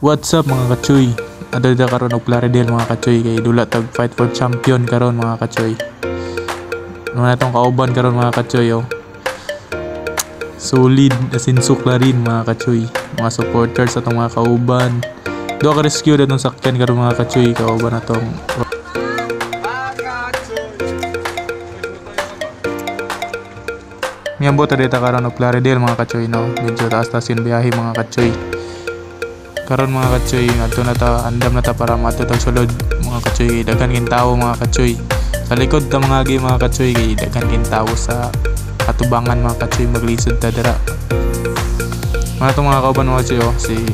What's up mga kachoy? Adada karon og Plaridel mga kachoy kay dula tag fight for champion karon mga kachoy. Ano na tong kauban karon mga kachoy oh. Solid asin suklarin mga kachoy. Mga supporters atong mga kauban. Do ka rescue datong sakyan karon mga kachoy kauban atong Miyambo ta dita karon og Plaridel mga kachoy no. Medyo taas-tasin biyahe mga kachoy. Karon mga kachoy, adto na ta, andam na ta para mato tag sulod mga kachoy. Daghan kin tawo mga kachoy. Sa likod ta mga agi mga kachoy kay daghan kin tawo sa atubangan mga kachoy, maglisod ta dira. Mga to mga kauban mga kachoy oh, si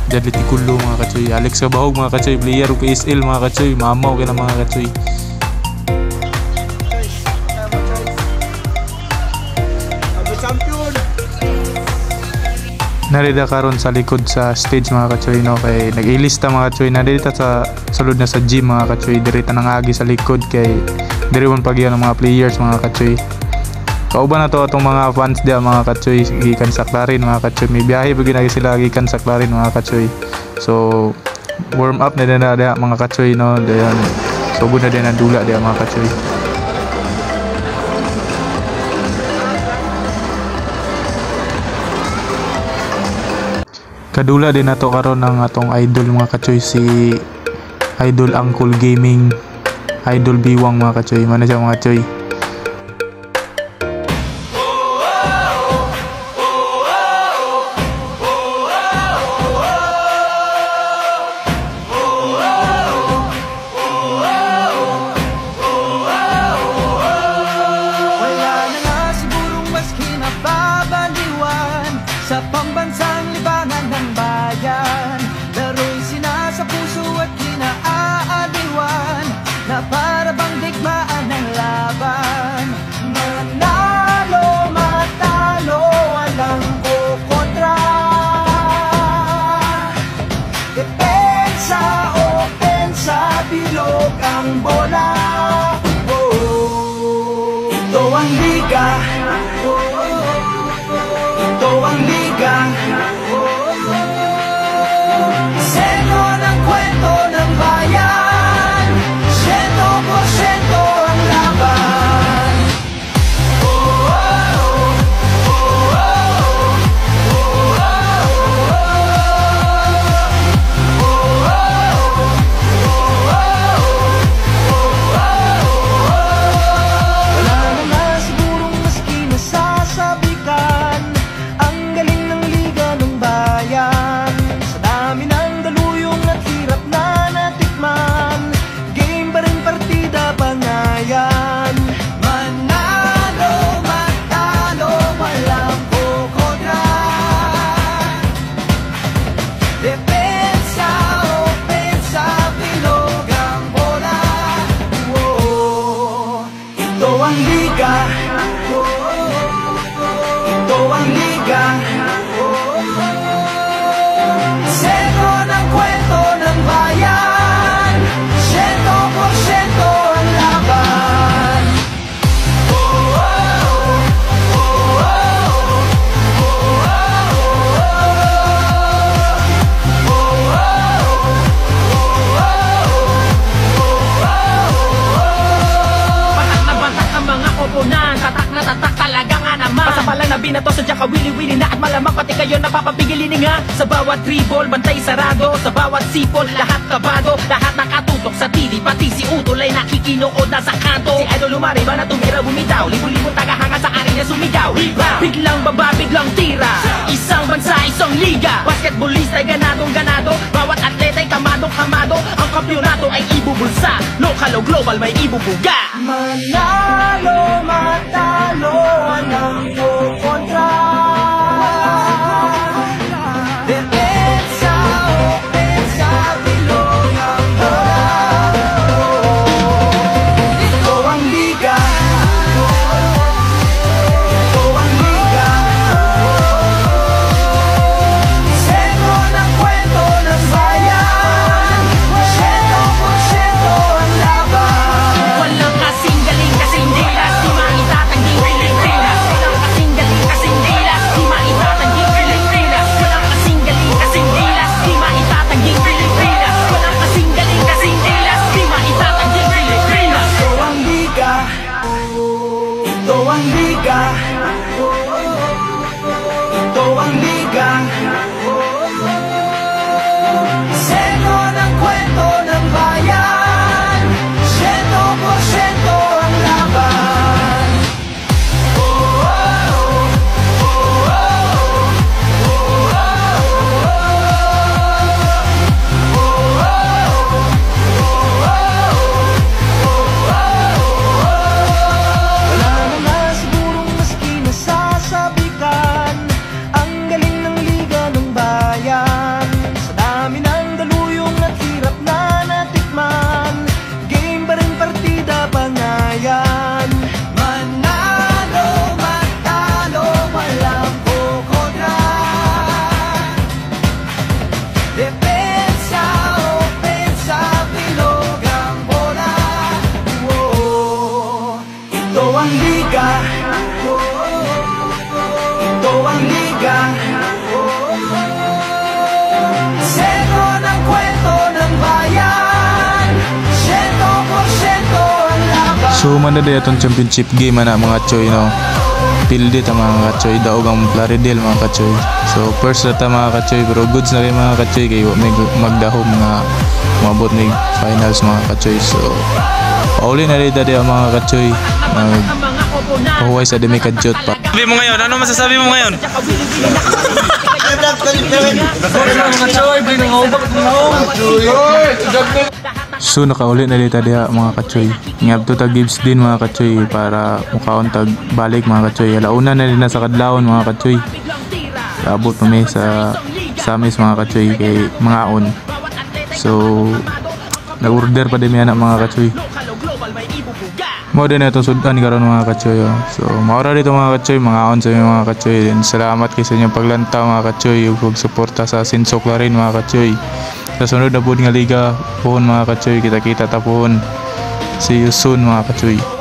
Daddy Tikulo mga kachoy, Alex Kabahog mga kachoy, player ug PSL mga kachoy, mamaw kay na mga kachoy. Narida karon sa likod sa stage mga kachoy no, kay nag-ilista mga kachoy na dito sa sulod na sa gym mga kachoy, dirita nang agi sa likod kay diri man pagyan ng mga players mga kachoy. Kauban na to atong mga fans dia mga kachoy gikan sa Clarin mga kachoy, may biyahe pag ginagi sila gikan sa Clarin mga kachoy. So warm up na din na dia mga kachoy no, dayon so guna din ang dula dia mga kachoy. Kadula din nato karon ng atong idol mga kachoy, si Idol Uncle Gaming, Idol Biwang mga kachoy. Mana siya mga kachoy? Wala na nga sigurong mas kinababaliwan sa pambansang libangan ng bayan. Laro'y sinasa puso at kinaaaliwan na para bang digmaan ng laban. Manalo, matalo, walang kukontra. Depensa, opensa, bilog ang bola. Ito ang liga. Ito ang liga. Seno ng kwento ng bayan. 100% ang laban. Wala na nga sigurong maski nasasabikan ang galing ng liga ng bayan. Sa dami ng daluyong at hirap na natikman, game pa rin partida bangayan. Manalo, matalo, walang kukontra. Depensa, opensa, bilog ang bola. Ito ang liga. Ito ang liga. Seno ng kwento ng bayan. 100% ang laban. Batak na batak ang mga koponan, tatak na tatak talaga nga naman. Basta pala na binato sa dyan kawili-wili na at malamang pati kayo napapapigilin nga. Sa bawat dribble, bantay sarado. Sa bawat sipol, lahat kabado. Lahat nakatutok sa TV, pati si Utol ay nakikinood na sa kanto. Si Idol Lumariba na tumira bumitaw, libo-libong tagahanga sa arena sumigaw. Biglang baba, biglang tira, isang bansa, isang liga. Basketballista ay ganadong ganado, bawat atleta ay kamadong kamado. Ang kampyonato ay ibubulsa, lokal o global may ibubuga. Manalo, matalo, walang kukontra. Depensa, opensa, bilog ang bola. Ito ang liga. Ito ang liga. Seno ng kwento ng bayan. 100% ang laban. Walang kasing galing, kasing di lastima. So man na atong championship game ana mga katsoy no. Pildi ta mga katsoy daog ang Plaridel mga katsoy. So first na ta mga katsoy pero goods na kay mga katsoy kay wa may magdahom nga mabot ni finals mga katsoy. So pauli na rin dati ang mga katsoy pahuway sa demi kadyot pa. Sabi mo ngayon, ano masasabi mo ngayon? So nakauli na rin dati mga katsoy. Ngabto tag gives din mga katsoy para mukaon tag balik mga katsoy. Alauna na rin na sa kadlawon mga katsoy. Abot pa may sa samis mga katsoy kay mga on. So nag-order pa din yan mga katsoy. Mo din na itong sudan karon mga katsoy. So maura dito mga katsoy, mga on sa mga katsoy. And salamat kay sa inyong paglantaw mga katsoy ug pagsuporta sa Sinsok Larin mga katsoy. Sa sunod na pod nga liga pohon mga katsoy, kita-kita ta pohon. See you soon mga katsoy.